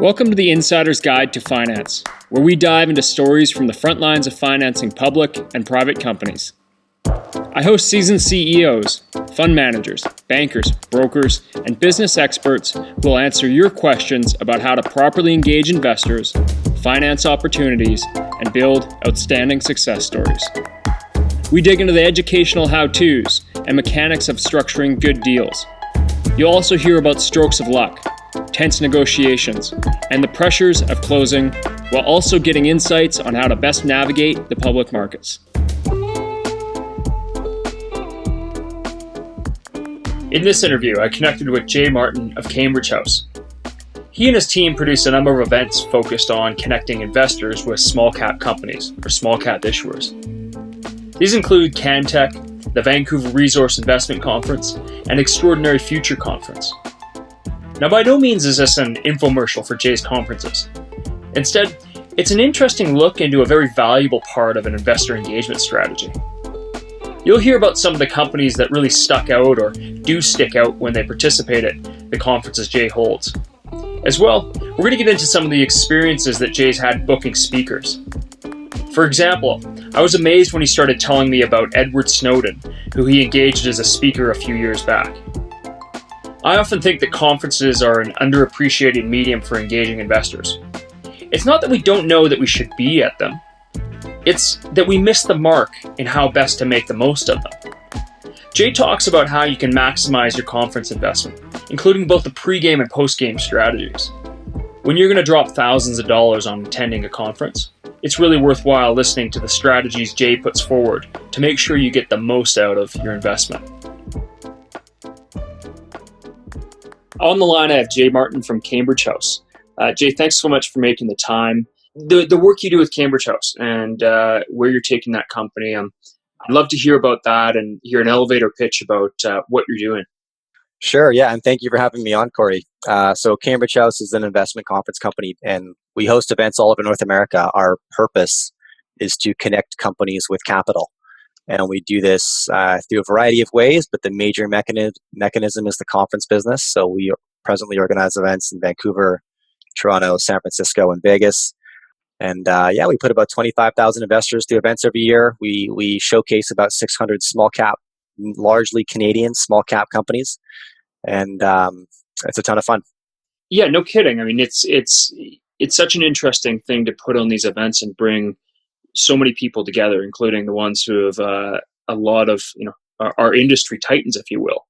Welcome to the Insider's Guide to Finance, where we dive into stories from the front lines of financing public and private companies. I host seasoned CEOs, fund managers, bankers, brokers, and business experts who will answer your questions about how to properly engage investors, finance opportunities, and build outstanding success stories. We dig into the educational how-tos and mechanics of structuring good deals. You'll also hear about strokes of luck, tense negotiations, and the pressures of closing, while also getting insights on how to best navigate the public markets. In this interview, I connected with Jay Martin of Cambridge House. He and his team produce a number of events focused on connecting investors with small cap companies or small cap issuers. These include CanTech, the Vancouver Resource Investment Conference, and Extraordinary Future Conference. Now, by no means is this an infomercial for Jay's conferences. Instead, it's an interesting look into a very valuable part of an investor engagement strategy. You'll hear about some of the companies that really stuck out or do stick out when they participate at the conferences Jay holds. As well, we're going to get into some of the experiences that Jay's had booking speakers. For example, I was amazed when he started telling me about Edward Snowden, who he engaged as a speaker a few years back. I often think that conferences are an underappreciated medium for engaging investors. It's not that we don't know that we should be at them. It's that we miss the mark in how best to make the most of them. Jay talks about how you can maximize your conference investment, including both the pre-game and post-game strategies. When you're going to drop thousands of dollars on attending a conference, it's really worthwhile listening to the strategies Jay puts forward to make sure you get the most out of your investment. On the line, I have Jay Martin from Cambridge House. Jay, thanks so much for making the time. The work you do with Cambridge House and where you're taking that company, I'd love to hear about that and hear an elevator pitch about what you're doing. Sure, yeah, and thank you for having me on, Cory. So Cambridge House is an investment conference company, and we host events all over North America. Our purpose is to connect companies with capital. And we do this through a variety of ways, but the major mechanism is the conference business. So we presently organize events in Vancouver, Toronto, San Francisco, and Vegas. And we put about 25,000 investors through events every year. We showcase about 600 small cap, largely Canadian small cap companies. And it's a ton of fun. Yeah, no kidding. I mean, it's such an interesting thing to put on these events and bring so many people together, including the ones who have a lot of, our industry titans, if you will.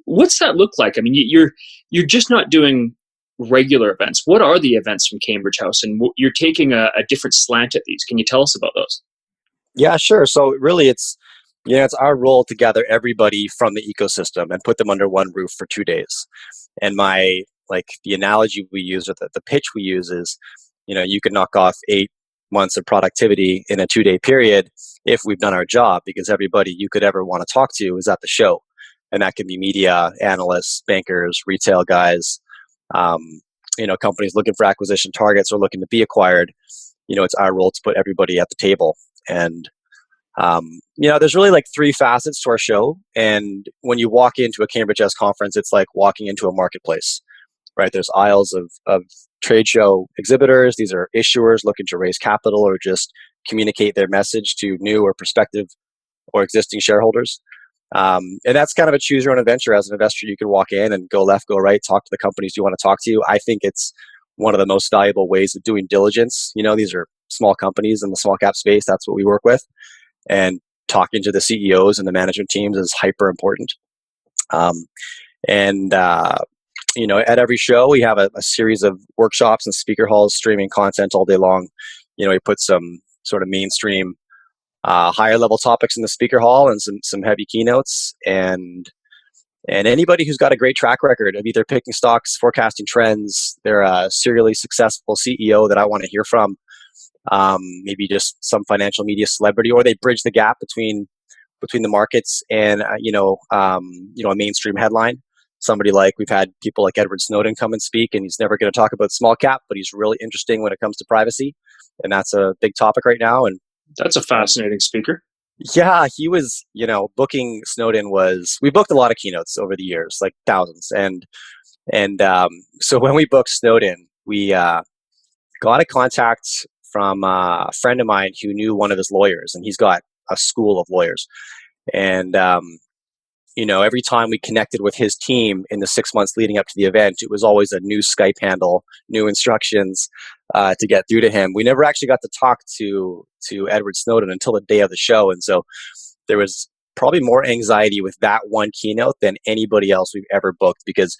What's that look like? I mean, you're just not doing regular events. What are the events from Cambridge House? And you're taking a different slant at these. Can you tell us about those? Yeah, sure. So really it's our role to gather everybody from the ecosystem and put them under one roof for 2 days. And the analogy we use or the pitch we use is, you could knock off 8 months of productivity in a 2-day period if we've done our job, because everybody you could ever want to talk to is at the show. And that can be media, analysts, bankers, retail guys, companies looking for acquisition targets or looking to be acquired. It's our role to put everybody at the table. And, there's really like 3 facets to our show. And when you walk into a Cambridge House conference, it's like walking into a marketplace, right? There's aisles of trade show exhibitors. These are issuers looking to raise capital or just communicate their message to new or prospective or existing shareholders. And that's kind of a choose your own adventure. As an investor, you can walk in and go left, go right, talk to the companies you want to talk to. I think it's one of the most valuable ways of doing diligence. These are small companies in the small cap space. That's what we work with. And talking to the CEOs and the management teams is hyper important. At every show, we have a series of workshops and speaker halls streaming content all day long. We put some sort of mainstream, higher level topics in the speaker hall and some heavy keynotes. And anybody who's got a great track record of either picking stocks, forecasting trends, they're a serially successful CEO that I want to hear from, maybe just some financial media celebrity, or they bridge the gap between the markets and a mainstream headline. Somebody like, we've had people like Edward Snowden come and speak, and he's never going to talk about small cap, but he's really interesting when it comes to privacy. And that's a big topic right now. And that's a fascinating speaker. Yeah, he was, booking Snowden we booked a lot of keynotes over the years, like thousands. So when we booked Snowden, we got a contact from a friend of mine who knew one of his lawyers, and he's got a school of lawyers. And every time we connected with his team in the 6 months leading up to the event, it was always a new Skype handle, new instructions to get through to him. We never actually got to talk to Edward Snowden until the day of the show, and so there was probably more anxiety with that one keynote than anybody else we've ever booked, because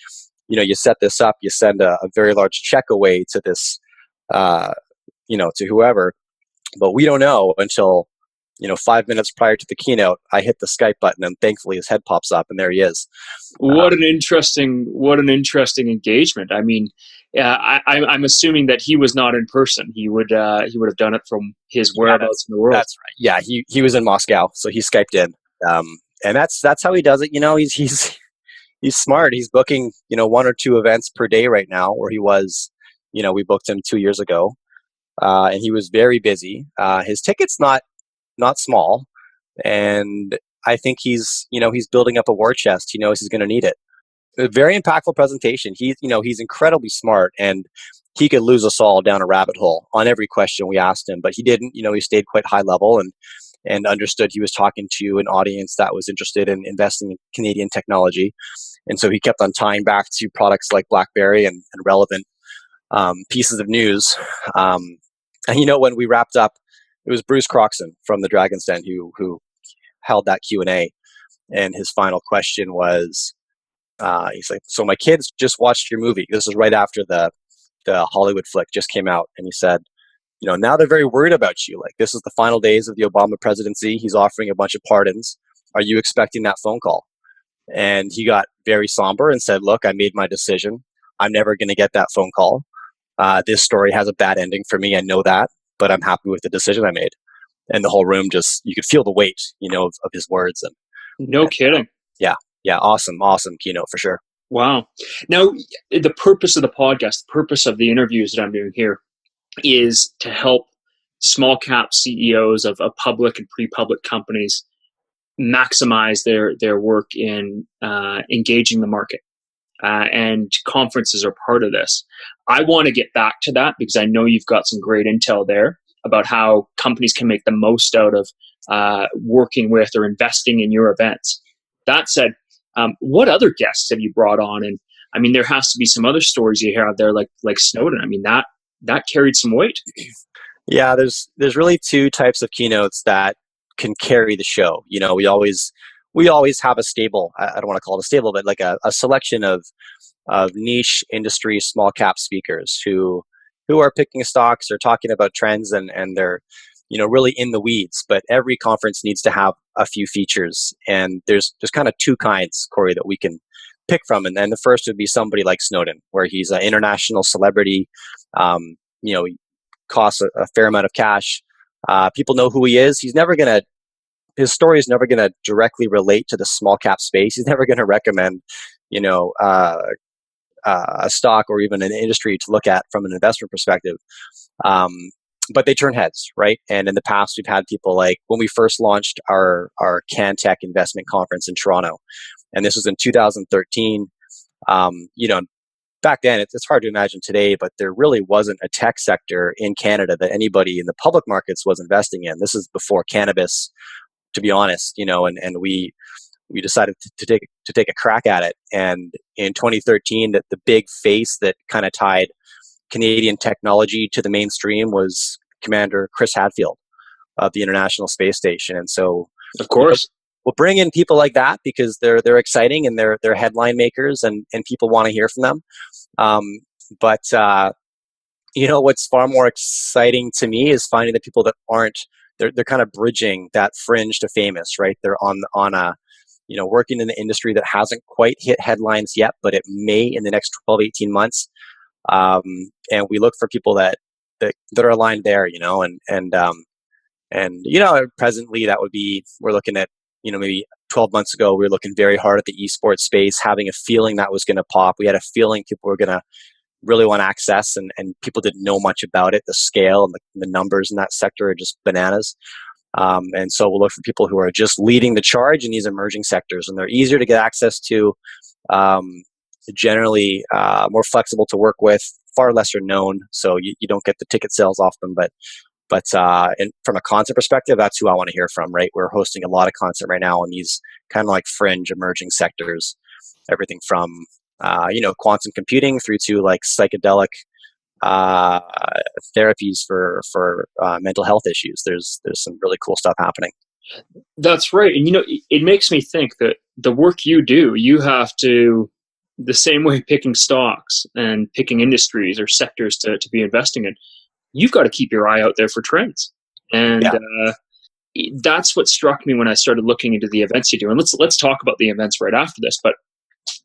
you set this up, you send a very large check away to this, to whoever, but we don't know until 5 minutes prior to the keynote. I hit the Skype button, and thankfully his head pops up, and there he is. What an interesting engagement. I mean, I'm assuming that he was not in person. He would have done it from his whereabouts in the world. That's right. Yeah, he was in Moscow, so he Skyped in, and that's how he does it. He's smart. He's booking 1 or 2 events per day right now, where he was, we booked him 2 years ago, and he was very busy. His ticket's not small, and I think he's building up a war chest. He knows he's going to need it. A very impactful presentation. He's incredibly smart, and he could lose us all down a rabbit hole on every question we asked him, but he didn't. He stayed quite high level and understood he was talking to an audience that was interested in investing in Canadian technology. And so he kept on tying back to products like BlackBerry and relevant pieces of news. And when we wrapped up, it was Bruce Croxon from the Dragon's Den who held that Q&A, and his final question was, he's like, "So my kids just watched your movie." This is right after the Hollywood flick just came out, and he said, "Now they're very worried about you. Like, this is the final days of the Obama presidency. He's offering a bunch of pardons. Are you expecting that phone call?" And he got very somber and said, "Look, I made my decision. I'm never going to get that phone call. This story has a bad ending for me. I know that, but I'm happy with the decision I made." And the whole room you could feel the weight, of his words. No kidding. Yeah. Awesome keynote for sure. Wow. Now, the purpose of the podcast, the purpose of the interviews that I'm doing here is to help small cap CEOs of public and pre-public companies maximize their work in engaging the market. And conferences are part of this. I want to get back to that because I know you've got some great intel there about how companies can make the most out of working with or investing in your events. That said, what other guests have you brought on? And I mean, there has to be some other stories you hear out there, like Snowden. I mean, that carried some weight. Yeah, there's really 2 types of keynotes that can carry the show. We always have a stable. I don't want to call it a stable, but like a selection of niche industry small cap speakers who are picking stocks or talking about trends, and they're really in the weeds. But every conference needs to have a few features, and there's kind of 2 kinds, Cory, that we can pick from. And then the first would be somebody like Snowden, where he's an international celebrity. He costs a fair amount of cash. People know who he is. His story is never going to directly relate to the small cap space. He's never going to recommend, a stock or even an industry to look at from an investment perspective. But they turn heads, right? And in the past, we've had people like when we first launched our CanTech investment conference in Toronto, and this was in 2013. Back then, it's hard to imagine today, but there really wasn't a tech sector in Canada that anybody in the public markets was investing in. This is before cannabis, to be honest, and we decided to take a crack at it. And in 2013, the big face that kind of tied Canadian technology to the mainstream was Commander Chris Hadfield of the International Space Station. And so, of course, we'll bring in people like that because they're exciting and they're headline makers, and people want to hear from them. But what's far more exciting to me is finding the people that aren't. They're kind of bridging that fringe to famous, right? They're on a working in the industry that hasn't quite hit headlines yet, but it may in the next 12, 18 months. And we look for people that are aligned there, presently that would be, we're looking at, maybe 12 months ago, we were looking very hard at the esports space, having a feeling that was going to pop. We had a feeling people were going to really want access, and people didn't know much about it. The scale and the numbers in that sector are just bananas. And so we'll look for people who are just leading the charge in these emerging sectors, and they're easier to get access to, generally more flexible to work with, far lesser known, so you don't get the ticket sales off them. But and from a content perspective, that's who I want to hear from, right? We're hosting a lot of content right now in these kind of like fringe emerging sectors, everything from quantum computing through to like psychedelic uh, therapies for mental health issues. There's some really cool stuff happening. That's right. And it makes me think that the work you do, you have to, the same way picking stocks and picking industries or sectors to be investing in, you've got to keep your eye out there for trends. And Yeah, that's what struck me when I started looking into the events you do. And let's talk about the events right after this. But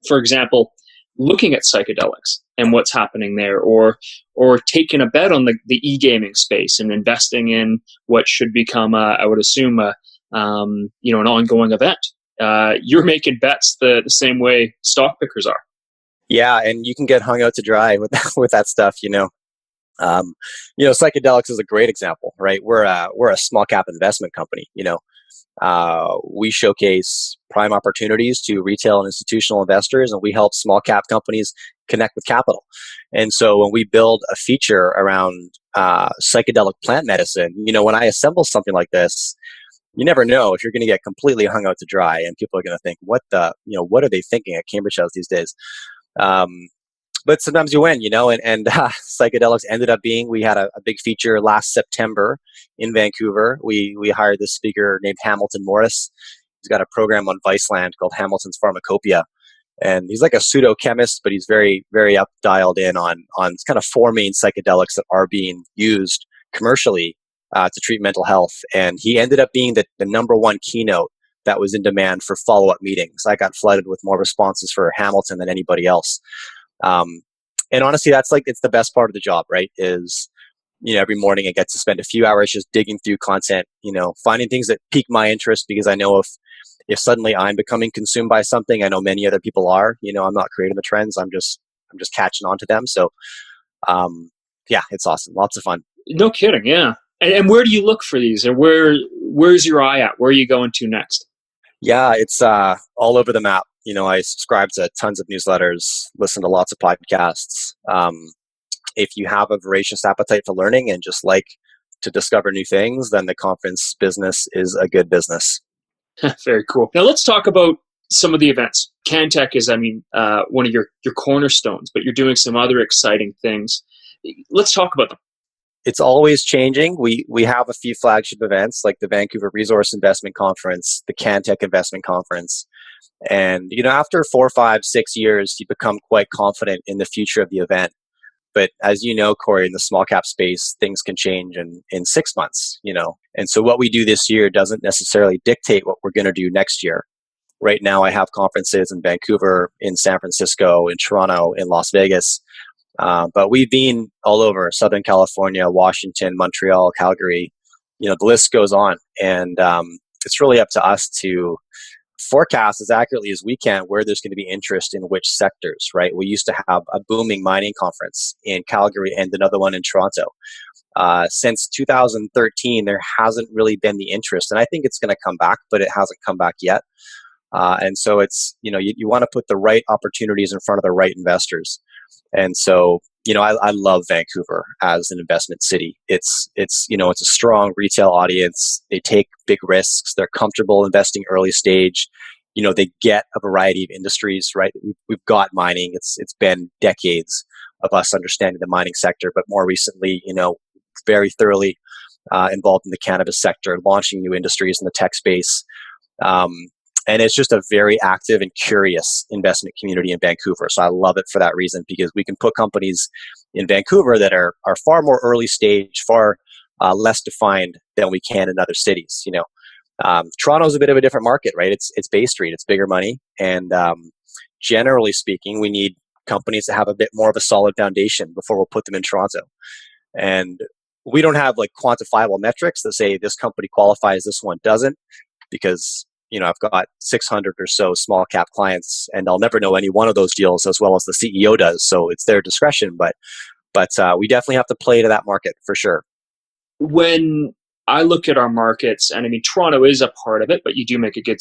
for example, looking at psychedelics and what's happening there, or taking a bet on the e-gaming space and investing in what should become, I would assume, an ongoing event. You're making bets the same way stock pickers are. yeah, and you can get hung out to dry with with that stuff. Psychedelics is a great example, right? We're a small cap investment company. We showcase prime opportunities to retail and institutional investors, and we help small cap companies connect with capital. And so when we build a feature around psychedelic plant medicine, when I assemble something like this, you never know if you're going to get completely hung out to dry, and people are going to think, what are they thinking at Cambridge House these days? Um, but sometimes you win, and psychedelics ended up being, we had a big feature last September in Vancouver. We hired this speaker named Hamilton Morris. He's got a program on Viceland called Hamilton's Pharmacopoeia. And he's like a pseudo chemist, but he's very, very up dialed in on kind of four main psychedelics that are being used commercially to treat mental health. And he ended up being the number one keynote that was in demand for follow-up meetings. I got flooded with more responses for Hamilton than anybody else. And honestly, that's like, it's the best part of the job, right? Is, every morning I get to spend a few hours just digging through content, finding things that pique my interest, because I know if suddenly I'm becoming consumed by something, I know many other people are. I'm not creating the trends. I'm just catching on to them. So, yeah, it's awesome. Lots of fun. No kidding, yeah. And where do you look for these, or where's your eye at? Where are you going to next? Yeah, it's all over the map. I subscribe to tons of newsletters, listen to lots of podcasts. If you have a voracious appetite for learning and just like to discover new things, then the conference business is a good business. Very cool. Now let's talk about some of the events. Cantech is, one of your cornerstones, but you're doing some other exciting things. Let's talk about them. It's always changing. We have a few flagship events like the Vancouver Resource Investment Conference, the Cantech Investment Conference. And, after 4, 5, 6 years, you become quite confident in the future of the event. But as you know, Cory, in the small cap space, things can change in 6 months, And so what we do this year doesn't necessarily dictate what we're going to do next year. Right now, I have conferences in Vancouver, in San Francisco, in Toronto, in Las Vegas. But we've been all over Southern California, Washington, Montreal, Calgary. The list goes on. And it's really up to us to forecast as accurately as we can where there's going to be interest in which sectors, right? We used to have a booming mining conference in Calgary and another one in Toronto. Since 2013, there hasn't really been the interest. And I think it's going to come back, but it hasn't come back yet. And so it's, you want to put the right opportunities in front of the right investors. And so, I love Vancouver as an investment city. It's a strong retail audience. They take big risks. They're comfortable investing early stage. They get a variety of industries, right? We've got mining. It's been decades of us understanding the mining sector, but more recently, very thoroughly involved in the cannabis sector, launching new industries in the tech space. And it's just a very active and curious investment community in Vancouver. So I love it for that reason, because we can put companies in Vancouver that are far more early stage, far less defined than we can in other cities. Toronto's a bit of a different market, right? It's Bay Street, it's bigger money. And generally speaking, we need companies that have a bit more of a solid foundation before we'll put them in Toronto. And we don't have like quantifiable metrics that say this company qualifies, this one doesn't, because I've got 600 or so small cap clients, and I'll never know any one of those deals as well as the CEO does. So it's their discretion, but we definitely have to play to that market for sure. When I look at our markets, and Toronto is a part of it, but you do make a good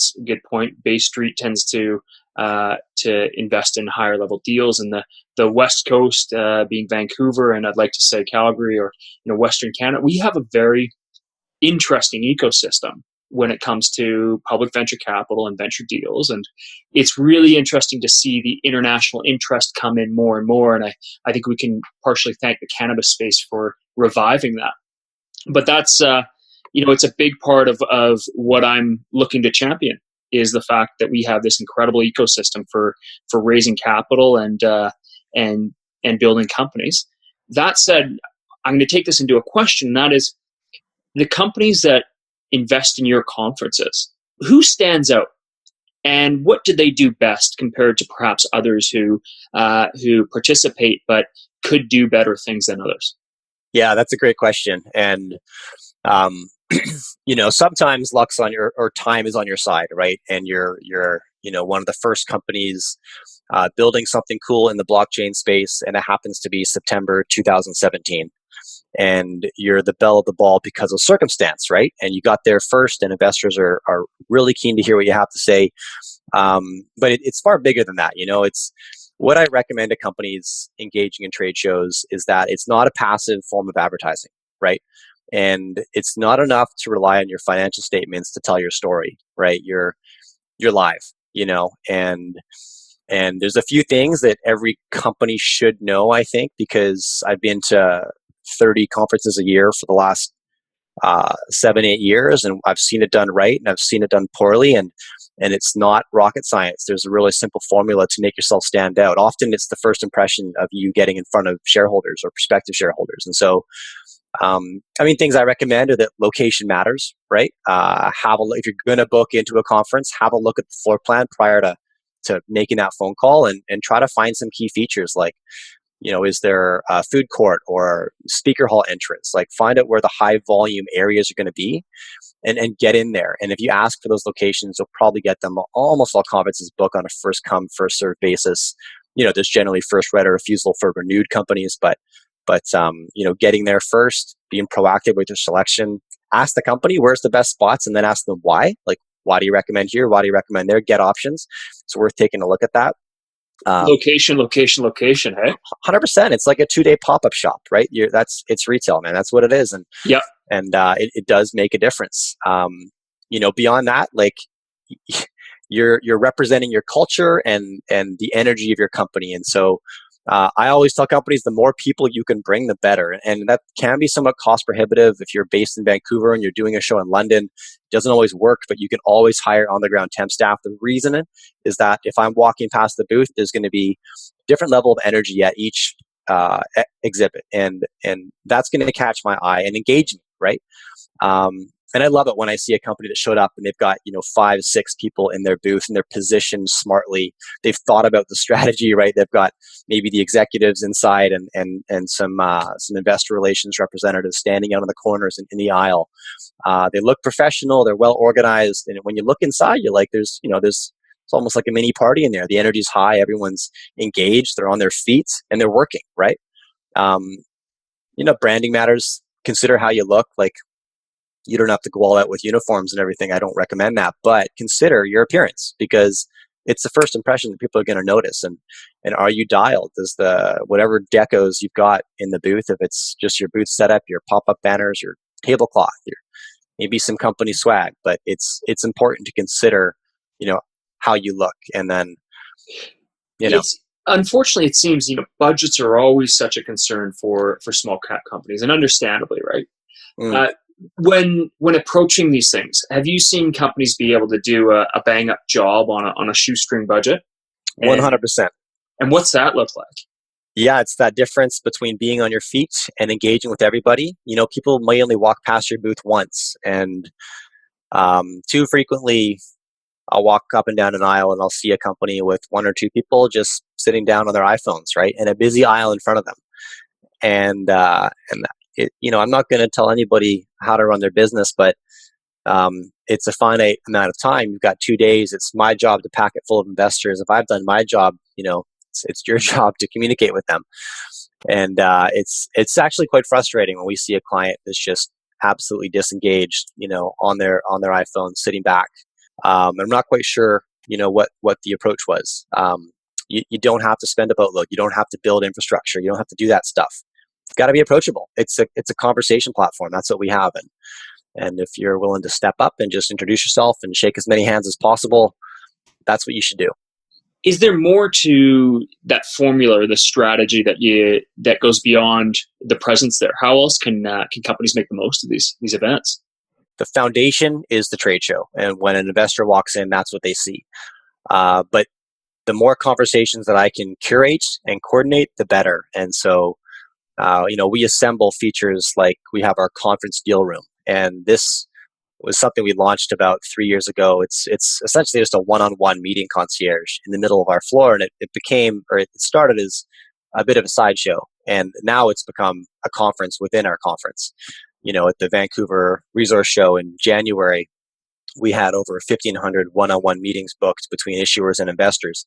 point. Bay Street tends to to invest in higher level deals. And the West Coast being Vancouver, and I'd like to say Calgary, or Western Canada, we have a very interesting ecosystem when it comes to public venture capital and venture deals. And it's really interesting to see the international interest come in more and more. And I think we can partially thank the cannabis space for reviving that. But that's, it's a big part of what I'm looking to champion, is the fact that we have this incredible ecosystem for raising capital and building companies. That said, I'm going to take this into a question. That is, the companies that invest in your conferences, who stands out, and what do they do best compared to perhaps others who participate but could do better things than others? Yeah, that's a great question. And sometimes luck's on your, or time is on your side, right? And you're one of the first companies building something cool in the blockchain space, and it happens to be September 2017. And you're the belle of the ball because of circumstance, right? And you got there first, and investors are really keen to hear what you have to say. But it's far bigger than that. It's what I recommend to companies engaging in trade shows is that it's not a passive form of advertising, right? And it's not enough to rely on your financial statements to tell your story, right? You're live, and there's a few things that every company should know, I think, because I've been to 30 conferences a year for the last 7-8 years, and I've seen it done right and I've seen it done poorly, and it's not rocket science. There's a really simple formula to make yourself stand out. Often it's the first impression of you getting in front of shareholders or prospective shareholders. And so things I recommend are that location matters, right? If you're going to book into a conference, have a look at the floor plan prior to making that phone call, and try to find some key features like, is there a food court or speaker hall entrance? Like, find out where the high volume areas are going to be, and get in there. And if you ask for those locations, you'll probably get them. Almost all conferences book on a first come, first served basis. There's generally first right of refusal for renewed companies, but getting there first, being proactive with your selection, ask the company where's the best spots, and then ask them why. Like, why do you recommend here? Why do you recommend there? Get options. It's worth taking a look at that. Location, hey? 100%. It's like a 2-day pop-up shop, right? It's retail, man. That's what it is. And yeah, it does make a difference. Beyond that, like, you're representing your culture and the energy of your company. And so I always tell companies, the more people you can bring, the better. And that can be somewhat cost prohibitive. If you're based in Vancouver and you're doing a show in London, it doesn't always work, but you can always hire on the ground temp staff. The reason is that if I'm walking past the booth, there's going to be a different level of energy at each exhibit. And that's going to catch my eye and engage me, right? And I love it when I see a company that showed up and they've got 5, 6 people in their booth, and they're positioned smartly. They've thought about the strategy, right? They've got maybe the executives inside and some investor relations representatives standing out in the corners and in the aisle. They look professional. They're well organized, and when you look inside, you're like, there's it's almost like a mini party in there. The energy's high. Everyone's engaged. They're on their feet and they're working, right? Branding matters. Consider how you look. Like, you don't have to go all out with uniforms and everything. I don't recommend that, but consider your appearance, because it's the first impression that people are going to notice. And are you dialed? Does the whatever decos you've got in the booth, if it's just your booth setup, your pop-up banners, your tablecloth, maybe some company swag, but it's important to consider, how you look. And then, It's unfortunately, it seems budgets are always such a concern for small cap companies, and understandably, right? When approaching these things, have you seen companies be able to do a bang up job on a shoestring budget? 100%. And what's that look like? Yeah, it's that difference between being on your feet and engaging with everybody. People may only walk past your booth once, and too frequently I'll walk up and down an aisle and I'll see a company with 1 or 2 people just sitting down on their iPhones, right, in a busy aisle in front of them. And I'm not going to tell anybody how to run their business, but it's a finite amount of time. You've got 2 days. It's my job to pack it full of investors. If I've done my job, it's your job to communicate with them. And it's actually quite frustrating when we see a client that's just absolutely disengaged, on their iPhone, sitting back. I'm not quite sure what the approach was. You don't have to spend a boatload. You don't have to build infrastructure. You don't have to do that stuff. It's got to be approachable. It's a conversation platform. That's what we have. And if you're willing to step up and just introduce yourself and shake as many hands as possible, that's what you should do. Is there more to that formula or the strategy that goes beyond the presence there? How else can companies make the most of these events? The foundation is the trade show, and when an investor walks in, that's what they see. But the more conversations that I can curate and coordinate, the better. And so, we assemble features like we have our conference deal room, and this was something we launched about 3 years ago. It's essentially just a one-on-one meeting concierge in the middle of our floor, and it started as a bit of a sideshow, and now it's become a conference within our conference. At the Vancouver Resource Show in January, we had over 1,500 one-on-one meetings booked between issuers and investors,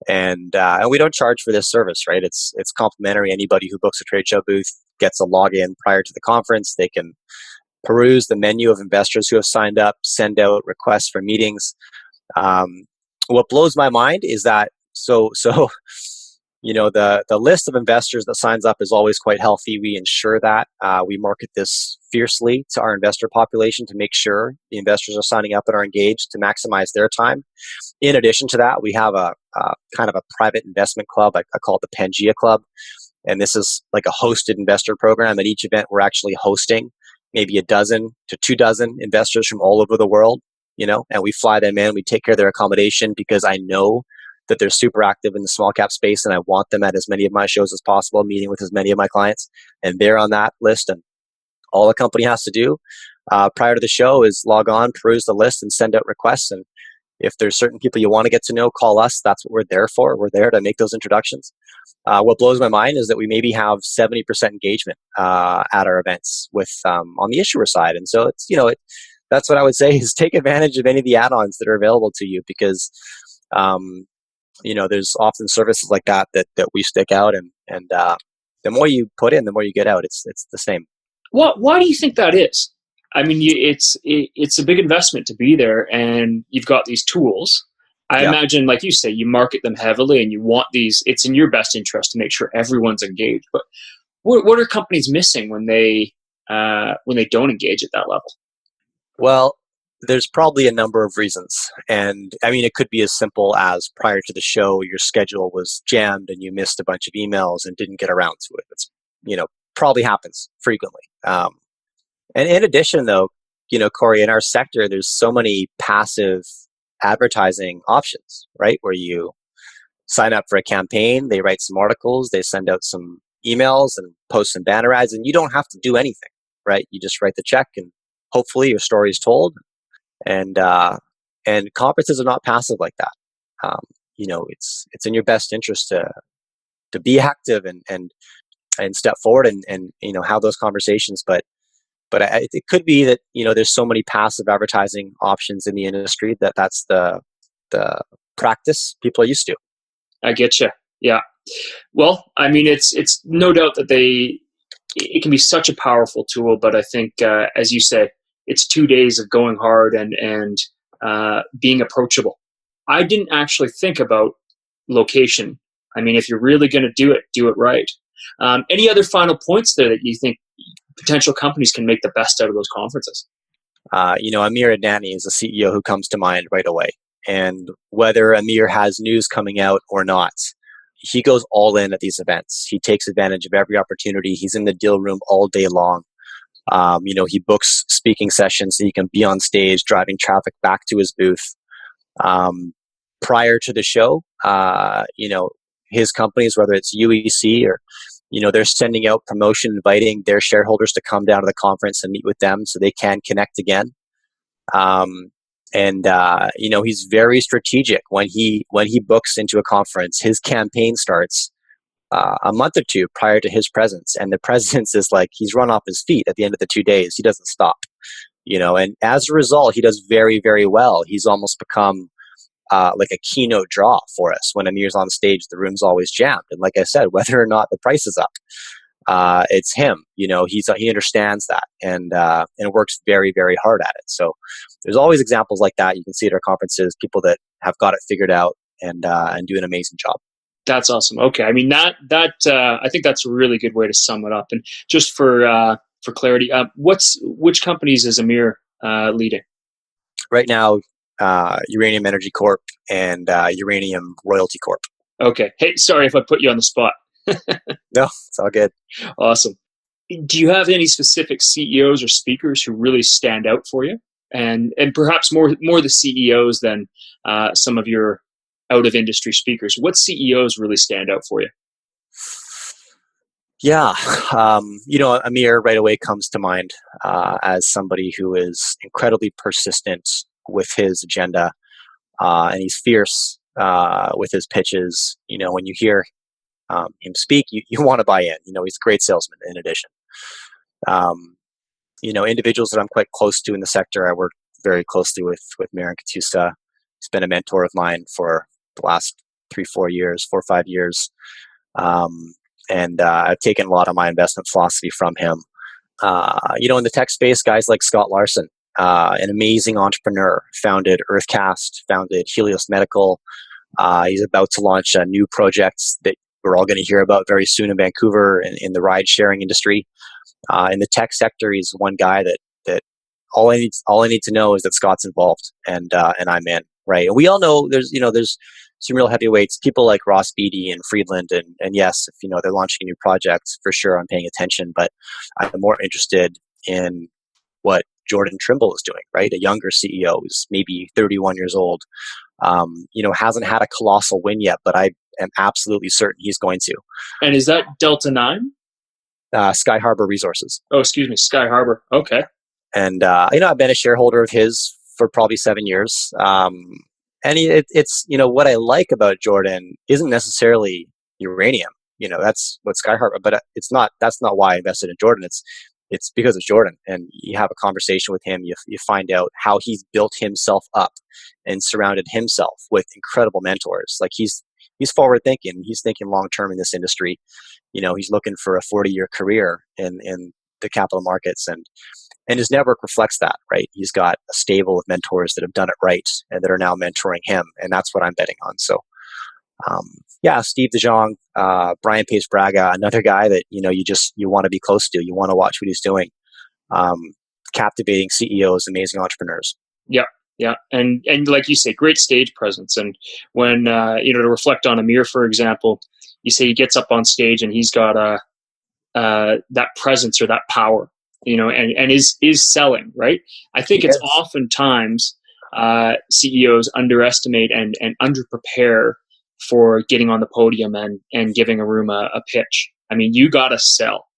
and we don't charge for this service, right? It's complimentary. Anybody who books a trade show booth gets a login prior to the conference. They can peruse the menu of investors who have signed up, send out requests for meetings. What blows my mind is that the list of investors that signs up is always quite healthy. We ensure that we market this fiercely to our investor population to make sure the investors are signing up and are engaged to maximize their time. In addition to that, we have a kind of a private investment club. I call it the Pangaea Club, and this is like a hosted investor program. At each event, we're actually hosting maybe 12 to 24 investors from all over the world, and we fly them in. We take care of their accommodation because I know that they're super active in the small cap space, and I want them at as many of my shows as possible, meeting with as many of my clients, and they're on that list. And all a company has to do prior to the show is log on, peruse the list, and send out requests. And if there's certain people you want to get to know, call us. That's what we're there for. We're there to make those introductions. What blows my mind is that we maybe have 70% engagement at our events with on the issuer side. And so that's what I would say is take advantage of any of the add-ons that are available to you, because there's often services like that we stick out, and the more you put in, the more you get out. It's the same. Why do you think that is? I mean, it's a big investment to be there, and you've got these tools. I imagine, like you say, you market them heavily, and you want these. It's in your best interest to make sure everyone's engaged. But what are companies missing when they don't engage at that level? Well, there's probably a number of reasons. And I mean, it could be as simple as prior to the show, your schedule was jammed and you missed a bunch of emails and didn't get around to it. It's, probably happens frequently. And in addition, though, Cory, in our sector, there's so many passive advertising options, right? Where you sign up for a campaign, they write some articles, they send out some emails and post some banner ads, and you don't have to do anything, right? You just write the check and hopefully your story is told. And conferences are not passive like that. It's in your best interest to be active and step forward and have those conversations. But it could be that there's so many passive advertising options in the industry that's the practice people are used to. I get you. Yeah. Well, I mean, it's no doubt that it can be such a powerful tool, but I think as you say, it's 2 days of going hard and being approachable. I didn't actually think about location. I mean, if you're really going to do it right. Any other final points there that you think potential companies can make the best out of those conferences? Amir Adnani is a CEO who comes to mind right away. And whether Amir has news coming out or not, he goes all in at these events. He takes advantage of every opportunity. He's in the deal room all day long. He books speaking sessions so he can be on stage driving traffic back to his booth. Prior to the show, his companies, whether it's UEC or, they're sending out promotion, inviting their shareholders to come down to the conference and meet with them so they can connect again. He's very strategic when he books into a conference. His campaign starts a month or two prior to his presence, and the presence is like he's run off his feet at the end of the 2 days. He doesn't stop, and as a result, he does very, very well. He's almost become like a keynote draw for us. When Amir's on stage, the room's always jammed, and like I said, whether or not the price is up, it's him. He understands that and works very, very hard at it. So there's always examples like that. You can see at our conferences, people that have got it figured out and do an amazing job. That's awesome. Okay, I mean that I think that's a really good way to sum it up. And just for clarity, which companies is Amir leading? Right now, Uranium Energy Corp and Uranium Royalty Corp. Okay. Hey, sorry if I put you on the spot. No, it's all good. Awesome. Do you have any specific CEOs or speakers who really stand out for you, and perhaps more the CEOs than some of your out of industry speakers? What CEOs really stand out for you? Yeah, Amir right away comes to mind as somebody who is incredibly persistent with his agenda, and he's fierce with his pitches. When you hear him speak, you want to buy in. He's a great salesman in addition. Individuals that I'm quite close to in the sector, I work very closely with Marin Katusta. He's been a mentor of mine for the last 4 or 5 years. And I've taken a lot of my investment philosophy from him. In the tech space, guys like Scott Larson, an amazing entrepreneur, founded Earthcast, founded Helios Medical. He's about to launch new projects that we're all going to hear about very soon in Vancouver in the ride sharing industry. In the tech sector, he's one guy that all I need to know is that Scott's involved and I'm in, right? And we all know there's some real heavyweights, people like Ross Beatty and Friedland, and yes, if they're launching a new project, for sure I'm paying attention, but I'm more interested in what Jordan Trimble is doing, right? A younger CEO who's maybe 31 years old, hasn't had a colossal win yet, but I am absolutely certain he's going to. And is that Delta 9? Sky Harbor Resources. Oh, excuse me, Sky Harbor. Okay. And I've been a shareholder of his for probably 7 years. And it's what I like about Jordan isn't necessarily uranium. That's what Sky Harbor, but it's not. That's not why I invested in Jordan. It's because of Jordan. And you have a conversation with him. You find out how he's built himself up and surrounded himself with incredible mentors. Like he's forward thinking. He's thinking long term in this industry. He's looking for a 40-year career in the capital markets, and his network reflects that, right? He's got a stable of mentors that have done it right and that are now mentoring him, and that's what I'm betting on. So, Steve DeJong, Brian Pace Braga, another guy that you want to be close to. You want to watch what he's doing. Captivating CEOs, amazing entrepreneurs. Yeah, and like you say, great stage presence. And when to reflect on Amir, for example, you say he gets up on stage and he's got that presence or that power, and is selling, right? I think it's oftentimes CEOs underestimate and underprepare for getting on the podium and giving a room a pitch. I mean, you got to sell.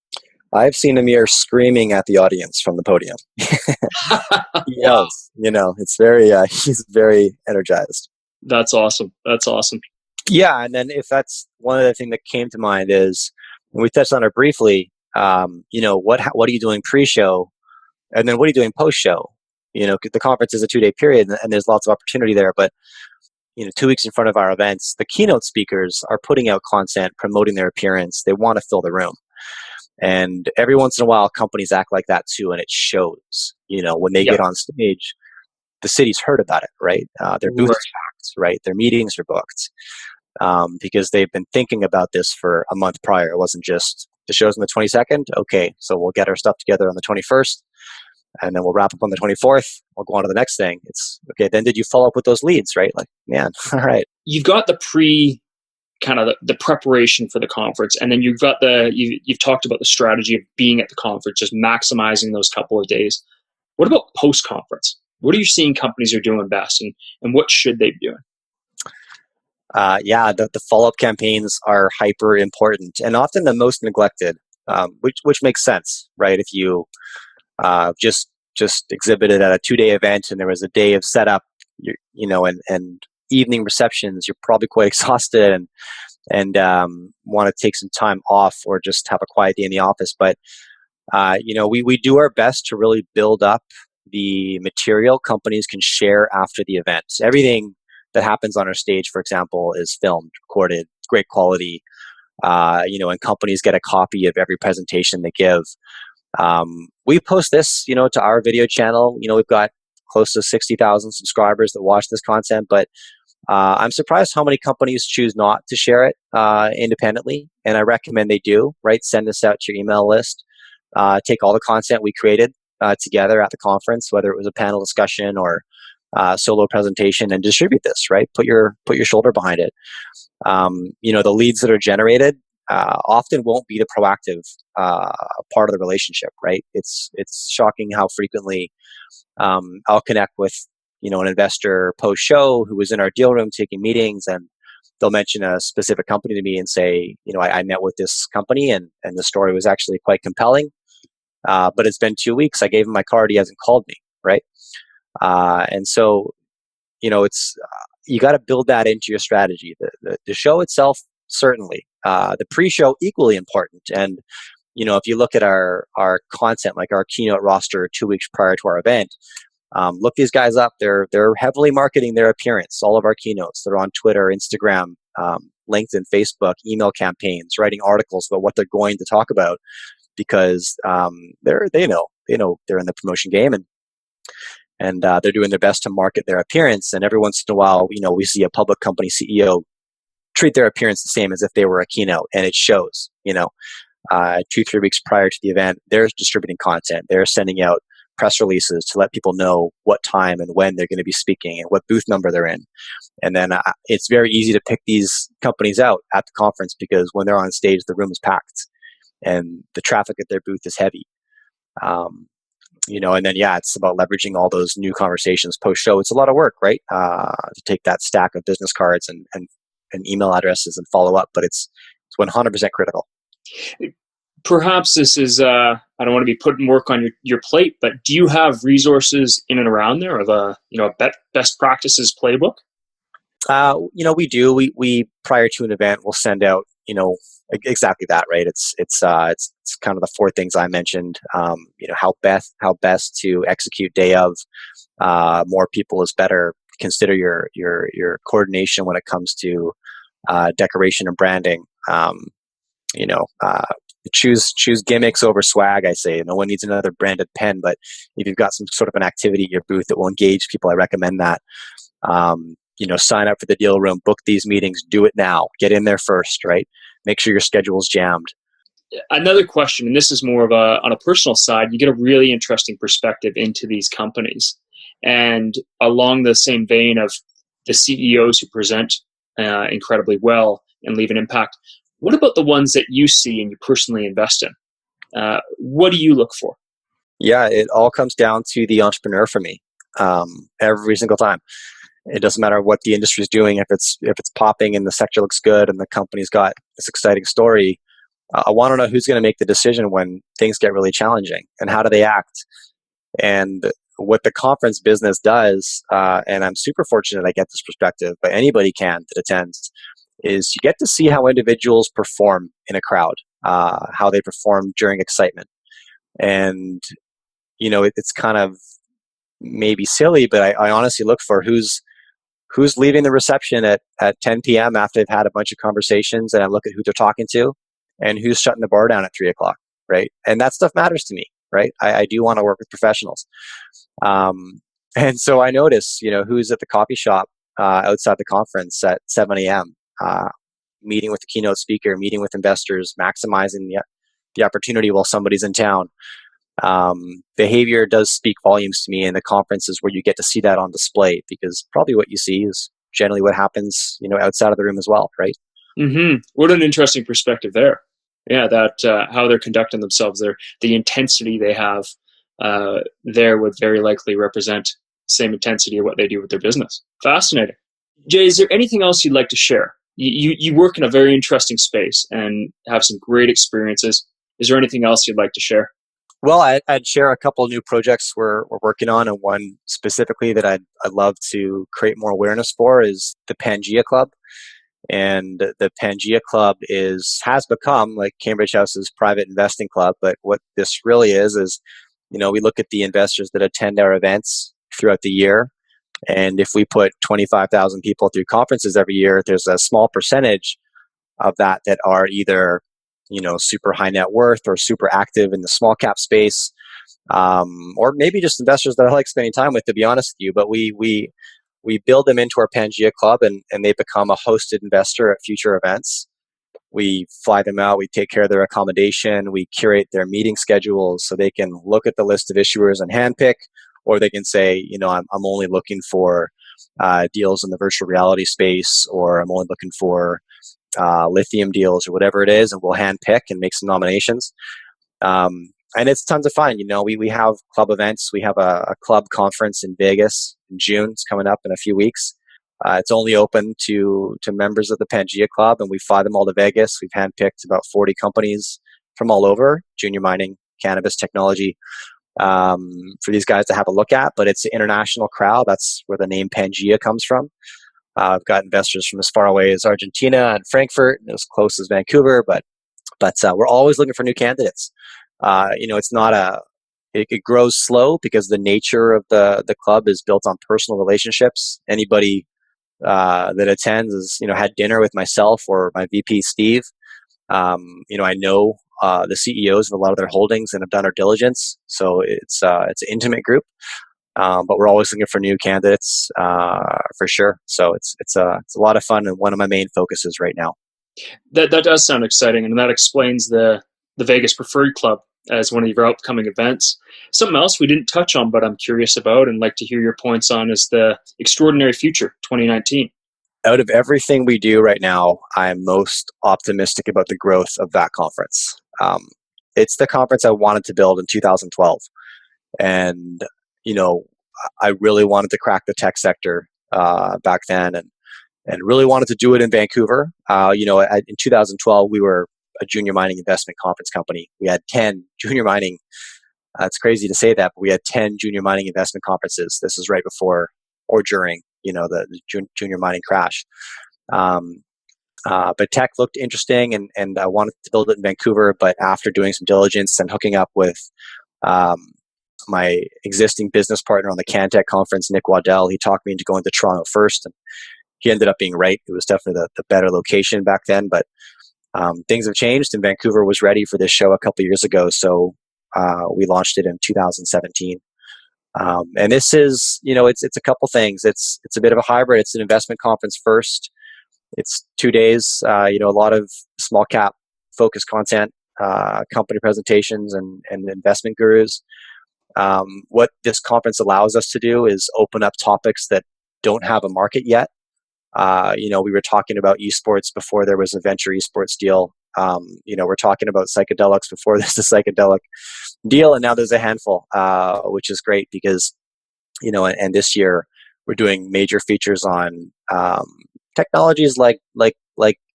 I've seen Amir screaming at the audience from the podium. Wow. It's very, he's very energized. That's awesome. Yeah. And then if that's one other thing that came to mind is, we touched on it briefly, what are you doing pre-show? And then what are you doing post-show? The conference is a 2-day period and there's lots of opportunity there, but 2 weeks in front of our events, the keynote speakers are putting out content, promoting their appearance. They want to fill the room. And every once in a while, companies act like that too, and it shows. When they get on stage, the city's heard about it, right? Their booth is packed, right? Their meetings are booked, because they've been thinking about this for a month prior. It wasn't just the show's on the 22nd. Okay, so we'll get our stuff together on the 21st, and then we'll wrap up on the 24th. We'll go on to the next thing. It's okay. Then did you follow up with those leads, right? Like, man, all right. You've got the kind of the preparation for the conference, and then you've got you've talked about the strategy of being at the conference, just maximizing those couple of days. What about post conference? What are you seeing companies are doing best, and what should they be doing? The follow-up campaigns are hyper important and often the most neglected, which makes sense, right? If you just exhibited at a 2-day event and there was a day of setup, and evening receptions, you're probably quite exhausted and want to take some time off or just have a quiet day in the office. But we do our best to really build up the material companies can share after the event. Everything that happens on our stage, for example, is filmed, recorded, great quality, and companies get a copy of every presentation they give. We post this, to our video channel. We've got close to 60,000 subscribers that watch this content, but I'm surprised how many companies choose not to share it independently, and I recommend they do. Right, send this out to your email list. Take all the content we created together at the conference, whether it was a panel discussion or solo presentation, and distribute this. Right, put your shoulder behind it. The leads that are generated often won't be the proactive part of the relationship. Right, it's shocking how frequently I'll connect with an investor post show who was in our deal room taking meetings, and they'll mention a specific company to me and say, I met with this company, and the story was actually quite compelling. But it's been 2 weeks. I gave him my card. He hasn't called me. Right. And so, it's you got to build that into your strategy. The show itself, certainly. The pre-show, equally important. And, if you look at our content, like our keynote roster 2 weeks prior to our event, look these guys up. They're heavily marketing their appearance. All of our keynotes. They're on Twitter, Instagram, LinkedIn, Facebook, email campaigns, writing articles about what they're going to talk about, because they know they're in the promotion game, and they're doing their best to market their appearance. And every once in a while, we see a public company CEO treat their appearance the same as if they were a keynote, and it shows. 2-3 weeks prior to the event, they're distributing content. They're sending out press releases to let people know what time and when they're going to be speaking and what booth number they're in. And then it's very easy to pick these companies out at the conference, because when they're on stage, the room is packed and the traffic at their booth is heavy. And then, it's about leveraging all those new conversations post show. It's a lot of work, right? To take that stack of business cards and email addresses and follow up, but it's 100% critical. Perhaps this is, I don't want to be putting work on your plate, but do you have resources in and around there of a best practices playbook? We do. We prior to an event, we'll send out, exactly that, right? It's kind of the 4 things I mentioned. How best to execute day of. More people is better. Consider your coordination when it comes to decoration and branding. Choose gimmicks over swag. I say no one needs another branded pen, but if you've got some sort of an activity at your booth that will engage people, I recommend that. Sign up for the deal room, book these meetings, do it now, get in there first, right? Make sure your schedule's jammed. Another question, and this is more of on a personal side, you get a really interesting perspective into these companies. And along the same vein of the CEOs who present incredibly well and leave an impact, what about the ones that you see and you personally invest in? What do you look for? Yeah, it all comes down to the entrepreneur for me. Every single time. It doesn't matter what the industry is doing. If it's popping and the sector looks good and the company's got this exciting story, I want to know who's going to make the decision when things get really challenging, and how do they act. And what the conference business does, and I'm super fortunate I get this perspective, but anybody can that attends, is you get to see how individuals perform in a crowd, how they perform during excitement. And, it's kind of maybe silly, but I honestly look for who's leaving the reception at 10 p.m. after they've had a bunch of conversations, and I look at who they're talking to and who's shutting the bar down at 3 o'clock, right? And that stuff matters to me, right? I do want to work with professionals. And so I notice, who's at the coffee shop outside the conference at 7 a.m., meeting with the keynote speaker, meeting with investors, maximizing the opportunity while somebody's in town. Behavior does speak volumes to me, and the conference is where you get to see that on display, because probably what you see is generally what happens, outside of the room as well, right? Mm-hmm. What an interesting perspective there. Yeah, that how they're conducting themselves, the intensity they have there would very likely represent the same intensity of what they do with their business. Fascinating. Jay, is there anything else you'd like to share? You work in a very interesting space and have some great experiences. Is there anything else you'd like to share? Well, I'd share a couple of new projects we're working on, and one specifically that I'd love to create more awareness for is the Pangaea Club. And the Pangaea Club has become like Cambridge House's private investing club. But what this really is, we look at the investors that attend our events throughout the year. And if we put 25,000 people through conferences every year, there's a small percentage of that are either, super high net worth or super active in the small cap space, or maybe just investors that I like spending time with, to be honest with you. But we We build them into our Pangaea Club, and they become a hosted investor at future events. We fly them out. We take care of their accommodation. We curate their meeting schedules so they can look at the list of issuers and handpick, or they can say, I'm only looking for deals in the virtual reality space, or I'm only looking for lithium deals, or whatever it is, and we'll handpick and make some nominations. And it's tons of fun. We have club events. We have a club conference in Vegas in June. It's coming up in a few weeks. It's only open to members of the Pangaea Club, and we fly them all to Vegas. We've handpicked about 40 companies from all over, junior mining, cannabis technology, for these guys to have a look at. But it's an international crowd. That's where the name Pangaea comes from. I've got investors from as far away as Argentina and Frankfurt, and as close as Vancouver. But we're always looking for new candidates. It's not it grows slow because the nature of the club is built on personal relationships. Anybody that attends has had dinner with myself or my VP Steve. I know the CEOs of a lot of their holdings and have done our diligence, so it's an intimate group. But we're always looking for new candidates for sure. So it's a lot of fun, and one of my main focuses right now. That does sound exciting, and that explains the Vegas Preferred Club as one of your upcoming events. Something else we didn't touch on, but I'm curious about and like to hear your points on, is the Extraordinary Future 2019. Out of everything we do right now, I'm most optimistic about the growth of that conference. It's the conference I wanted to build in 2012. And, I really wanted to crack the tech sector back then, and really wanted to do it in Vancouver. In 2012, we were a junior mining investment conference company. We had 10 junior mining. It's crazy to say that, but we had 10 junior mining investment conferences. This is right before or during, the junior mining crash. But tech looked interesting, and I wanted to build it in Vancouver. But after doing some diligence and hooking up with my existing business partner on the CanTech conference, Nick Waddell, he talked me into going to Toronto first, and he ended up being right. It was definitely the better location back then, but things have changed, and Vancouver was ready for this show a couple of years ago. So we launched it in 2017. And this is, it's a couple things. It's a bit of a hybrid. It's an investment conference first. It's 2 days, a lot of small cap focused content, company presentations, and investment gurus. What this conference allows us to do is open up topics that don't have a market yet. We were talking about esports before there was a venture esports deal. We're talking about psychedelics before there's a psychedelic deal, and now there's a handful, which is great because, and this year we're doing major features on technologies like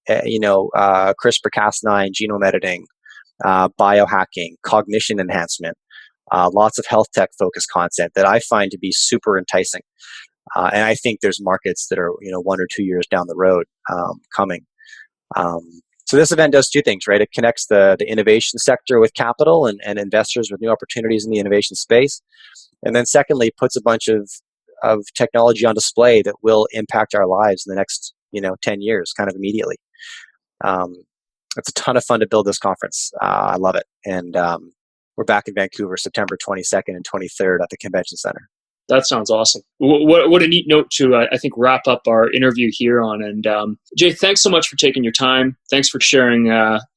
CRISPR-Cas9, genome editing, biohacking, cognition enhancement, lots of health tech focused content that I find to be super enticing. And I think there's markets that are, 1 or 2 years down the road coming. So this event does two things, right? It connects the innovation sector with capital and investors with new opportunities in the innovation space. And then secondly, puts a bunch of technology on display that will impact our lives in the next, 10 years, kind of immediately. It's a ton of fun to build this conference. I love it. And we're back in Vancouver, September 22nd and 23rd at the Convention Center. That sounds awesome. What a neat note to, I think, wrap up our interview here on. And Jay, thanks so much for taking your time. Thanks for sharing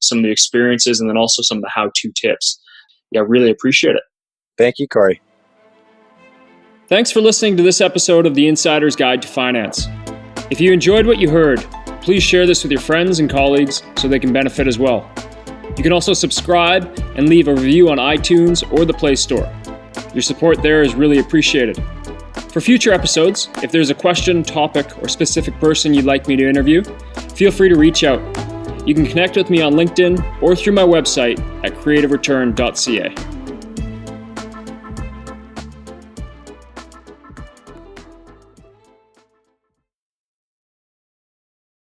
some of the experiences and then also some of the how-to tips. Yeah, really appreciate it. Thank you, Cory. Thanks for listening to this episode of The Insider's Guide to Finance. If you enjoyed what you heard, please share this with your friends and colleagues so they can benefit as well. You can also subscribe and leave a review on iTunes or the Play Store. Your support there is really appreciated. For future episodes, if there's a question, topic, or specific person you'd like me to interview, feel free to reach out. You can connect with me on LinkedIn or through my website at creativereturn.ca.